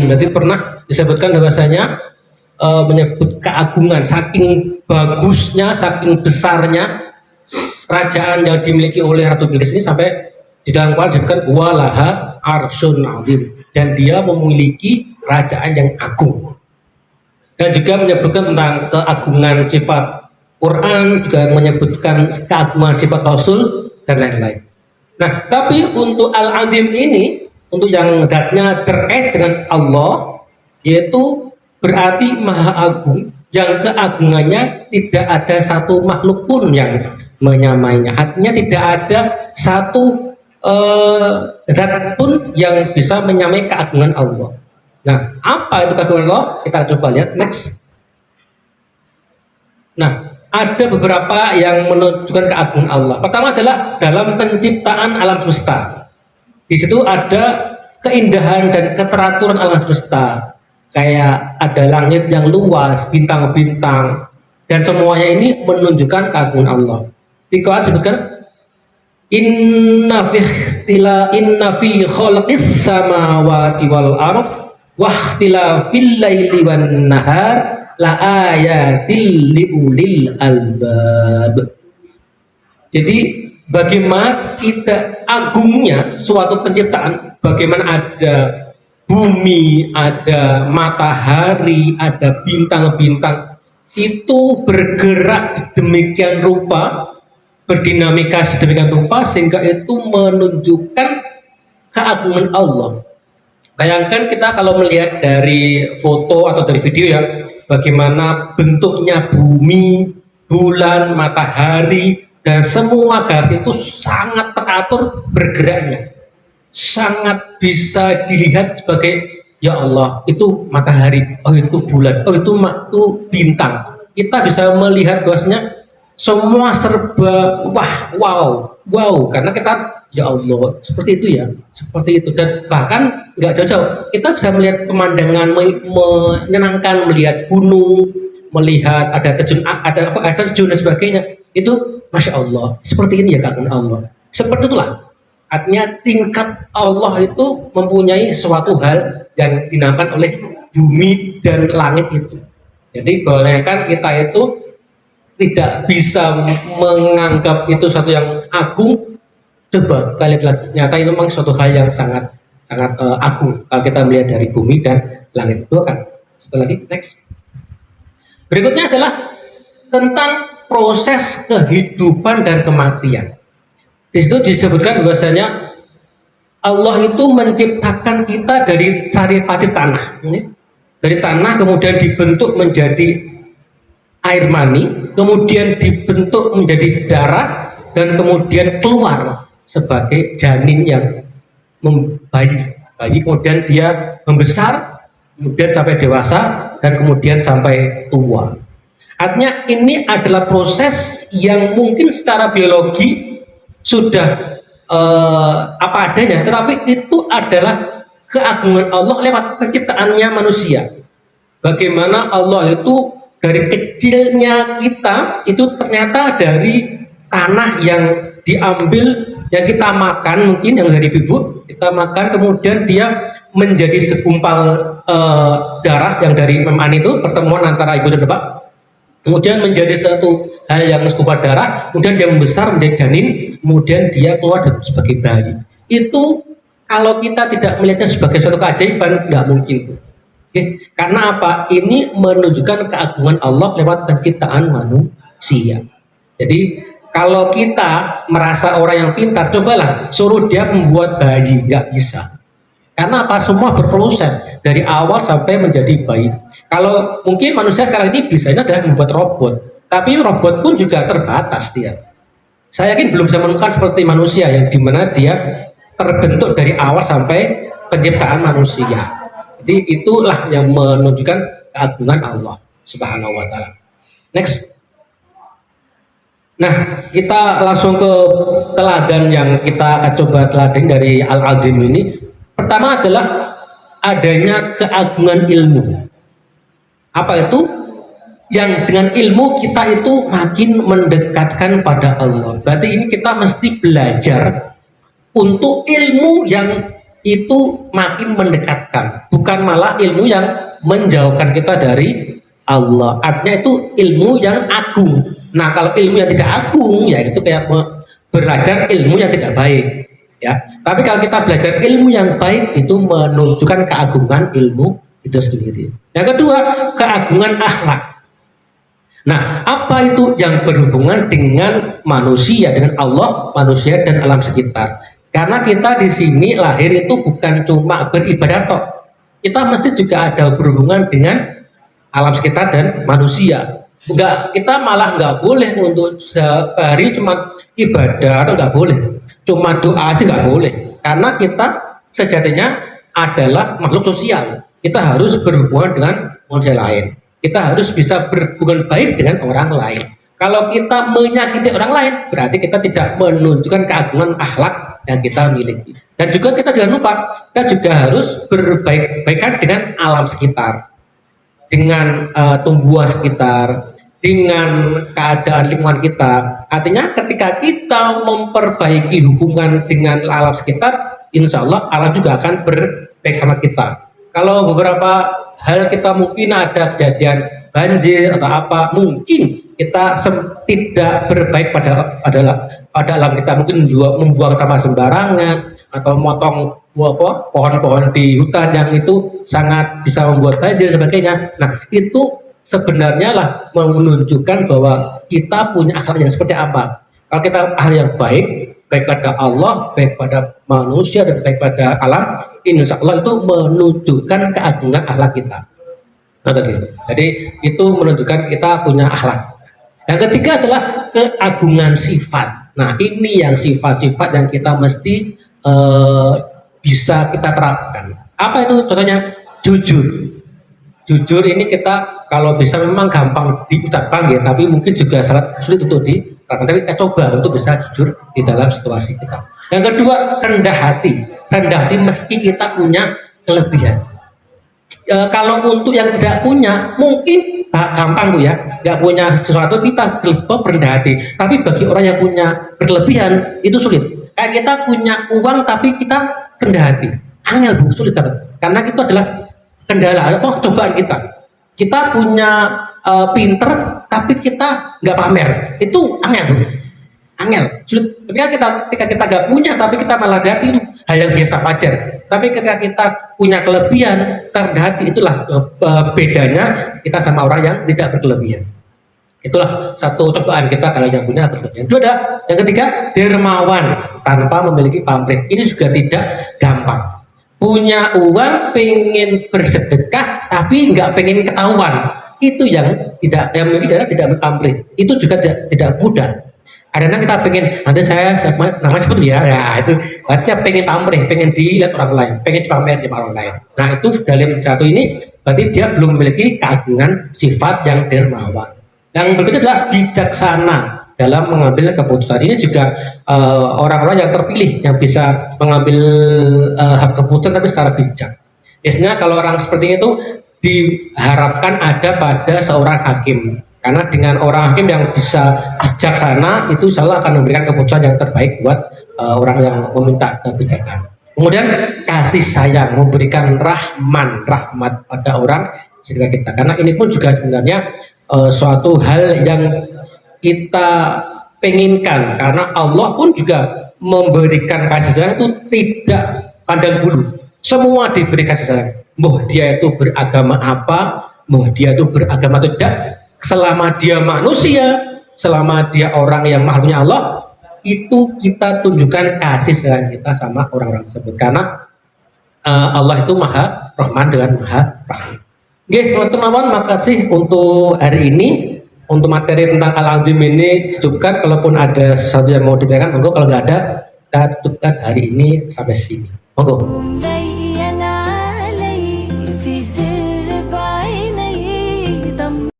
Berarti pernah disebutkan bahwasanya menyebut keagungan, saking bagusnya, saking besarnya kerajaan yang dimiliki oleh Ratu Bilqis ini sampai di dalam Quran disebutkan walaha arsyun azim, dan dia memiliki kerajaan yang agung. Dan juga menyebutkan tentang keagungan sifat Quran, juga menyebutkan keagungan sifat Rasul dan lain-lain. Nah, tapi untuk Al-Azim ini, untuk yang zatnya terkait dengan Allah, yaitu berarti Maha Agung, yang keagungannya tidak ada satu makhluk pun yang menyamainya. Artinya tidak ada satu zat pun yang bisa menyamai keagungan Allah. Nah, apa itu keagungan Allah? Kita coba lihat next. Nah, ada beberapa yang menunjukkan keagungan Allah. Pertama adalah dalam penciptaan alam semesta. Di situ ada keindahan dan keteraturan alam semesta. Kayak ada langit yang luas, bintang-bintang, dan semuanya ini menunjukkan keagungan Allah. Di Quran disebutkan inna fi khalqis samawati wal ardh wa ikhtilafil laili wan nahar la ayatil liulil albab. Jadi bagaimana kita agungnya suatu penciptaan, bagaimana ada bumi, ada matahari, ada bintang-bintang itu bergerak demikian rupa, berdinamika sedemikian rupa sehingga itu menunjukkan keagungan Allah. Bayangkan kita kalau melihat dari foto atau dari video ya, bagaimana bentuknya bumi, bulan, matahari, dan semua garis itu sangat teratur bergeraknya. Sangat bisa dilihat sebagai ya Allah, itu matahari, oh itu bulan, oh itu bintang. Kita bisa melihat bahwasanya semua serba wow, karena kita ya Allah seperti itu ya, seperti itu. Dan bahkan nggak jauh-jauh kita bisa melihat pemandangan menyenangkan, melihat gunung, melihat ada terjun, ada terjun dan sebagainya. Itu masya Allah, seperti ini ya keagungan Allah. Seperti itulah. Artinya tingkat Allah itu mempunyai suatu hal yang dinamakan oleh bumi dan langit itu. Jadi bayangkan kita itu tidak bisa menganggap itu satu yang agung. Coba kita lihat nyata itu memang suatu hal yang sangat agung kalau kita melihat dari bumi dan langit itu kan. Satu lagi next. Berikutnya adalah tentang proses kehidupan dan kematian. Di situ disebutkan bahwasanya Allah itu menciptakan kita dari saripati tanah. Dari tanah kemudian dibentuk menjadi air mani, kemudian dibentuk menjadi darah, dan kemudian keluar sebagai janin yang bayi, kemudian dia membesar, kemudian sampai dewasa, dan kemudian sampai tua. Artinya ini adalah proses yang mungkin secara biologi sudah apa adanya, tetapi itu adalah keagungan Allah lewat penciptaannya manusia. Bagaimana Allah itu dari kecilnya kita itu ternyata dari tanah yang diambil, yang kita makan, mungkin yang dari ibu kita makan, kemudian dia menjadi segumpal darah yang dari mani itu, pertemuan antara ibu dan bapak, kemudian menjadi satu hal yang segumpal darah, kemudian dia membesar menjadi janin, kemudian dia keluar sebagai bayi. Itu kalau kita tidak melihatnya sebagai suatu keajaiban, tidak mungkin. Oke? Karena apa? Ini menunjukkan keagungan Allah lewat penciptaan manusia. Jadi kalau kita merasa orang yang pintar, cobalah suruh dia membuat bayi, nggak bisa. Karena apa? Semua berproses dari awal sampai menjadi bayi. Kalau mungkin manusia sekarang ini bisanya adalah membuat robot, tapi robot pun juga terbatas dia. Saya yakin belum bisa menemukan seperti manusia yang dimana dia terbentuk dari awal sampai penciptaan manusia. Jadi itulah yang menunjukkan keagungan Allah Subhanahu wa Ta'ala. Next. Nah, kita langsung ke teladan yang kita akan coba teladan dari Al-Azim ini. Pertama adalah adanya keagungan ilmu. Apa itu? Yang dengan ilmu kita itu makin mendekatkan pada Allah. Berarti ini kita mesti belajar untuk ilmu yang itu makin mendekatkan, bukan malah ilmu yang menjauhkan kita dari Allah. Artinya itu ilmu yang agung. Nah, kalau ilmu yang tidak agung, ya itu kayak belajar ilmu yang tidak baik. Ya, tapi kalau kita belajar ilmu yang baik, itu menunjukkan keagungan ilmu itu sendiri. Yang kedua, keagungan akhlak. Nah, apa itu yang berhubungan dengan manusia, dengan Allah, manusia dan alam sekitar? Karena kita di sini lahir itu bukan cuma beribadah toh. Kita mesti juga ada berhubungan dengan alam sekitar dan manusia. Enggak, kita malah nggak boleh untuk sehari cuma ibadah atau nggak boleh. Cuma doa aja nggak boleh. Karena kita sejatinya adalah makhluk sosial. Kita harus berhubungan dengan manusia lain. Kita harus bisa berhubungan baik dengan orang lain. Kalau kita menyakiti orang lain, berarti kita tidak menunjukkan keagungan akhlak yang kita miliki. Dan juga kita jangan lupa, kita juga harus berbaik-baikan dengan alam sekitar, dengan tumbuhan sekitar, dengan keadaan lingkungan kita. Artinya ketika kita memperbaiki hubungan dengan alam sekitar, insya Allah alam juga akan berbaik sama kita. Kalau beberapa hal kita mungkin ada kejadian banjir atau apa, mungkin kita tidak berbaik pada alam kita, mungkin membuang sampah sembarangan atau motong pohon-pohon di hutan yang itu sangat bisa membuat banjir dan sebagainya. Nah, itu sebenarnya lah menunjukkan bahwa kita punya akhlak yang seperti apa. Kalau kita akhlak yang baik pada Allah, baik pada manusia dan baik pada alam, insya Allah itu menunjukkan keagungan akhlak kita. Nah, jadi itu menunjukkan kita punya akhlak. Yang ketiga adalah keagungan sifat. Nah, ini yang sifat-sifat yang kita mesti bisa kita terapkan. Apa itu? Contohnya jujur. Jujur ini kita kalau bisa memang gampang diucapkan ya, tapi mungkin juga sangat sulit untuk diterapkan. Tapi kita coba untuk bisa jujur di dalam situasi kita. Yang kedua, rendah hati. Rendah hati meski kita punya kelebihan. Kalau untuk yang tidak punya, mungkin gampang Bu ya, nggak punya sesuatu kita rendah hati. Tapi bagi orang yang punya berlebihan itu sulit. Kayak kita punya uang tapi kita rendah hati, angel Bu, sulit banget. Karena itu adalah kendala atau cobaan kita. Kita punya pinter tapi kita nggak pamer, itu angel Bu. Angel, sulit. Ketika kita nggak punya tapi kita malah hati, itu hal yang biasa wajar. Tapi ketika kita punya kelebihan, rendah hati, itulah bedanya kita sama orang yang tidak berkelebihan. Itulah satu cobaan kita kalau yang punya berkelebihan. Yang ketiga, dermawan tanpa memiliki pamrih. Ini juga tidak gampang. Punya uang, pengen bersedekah, tapi nggak pengen ketahuan. Itu yang tidak berpamrih. Itu juga tidak mudah. Kadang kita pengen, nanti saya nama sebut ya, itu artinya pengen pamrih, pengen dilihat orang lain, pengen dipamer sama orang lain. Nah, itu dalam satu ini berarti dia belum memiliki keagungan sifat yang dermawan. Yang berikutnya adalah bijaksana dalam mengambil keputusan. Ini juga orang-orang yang terpilih yang bisa mengambil hak keputusan tapi secara bijak. Biasanya kalau orang seperti itu diharapkan ada pada seorang hakim. Karena dengan orang hakim yang bisa bijaksana, itu salah akan memberikan keputusan yang terbaik buat orang yang meminta kebijakan. Kemudian kasih sayang, memberikan rahmat pada orang sekitar kita. Karena ini pun juga sebenarnya suatu hal yang kita penginkan. Karena Allah pun juga memberikan kasih sayang itu tidak pandang bulu. Semua diberi kasih sayang. Mau dia itu beragama apa, mau dia itu beragama atau tidak, selama dia manusia, selama dia orang yang makhluknya Allah, itu kita tunjukkan kasih sayang kita sama orang-orang tersebut. Karena Allah itu Maha Rahman dengan Maha Rahim. Oke, teman-teman, makasih untuk hari ini. Untuk materi tentang Al-Azim ini cukupkan. Kalaupun ada sesuatu yang mau ditanyakan, monggo. Kalau nggak ada, kita tutupkan hari ini sampai sini. Monggo.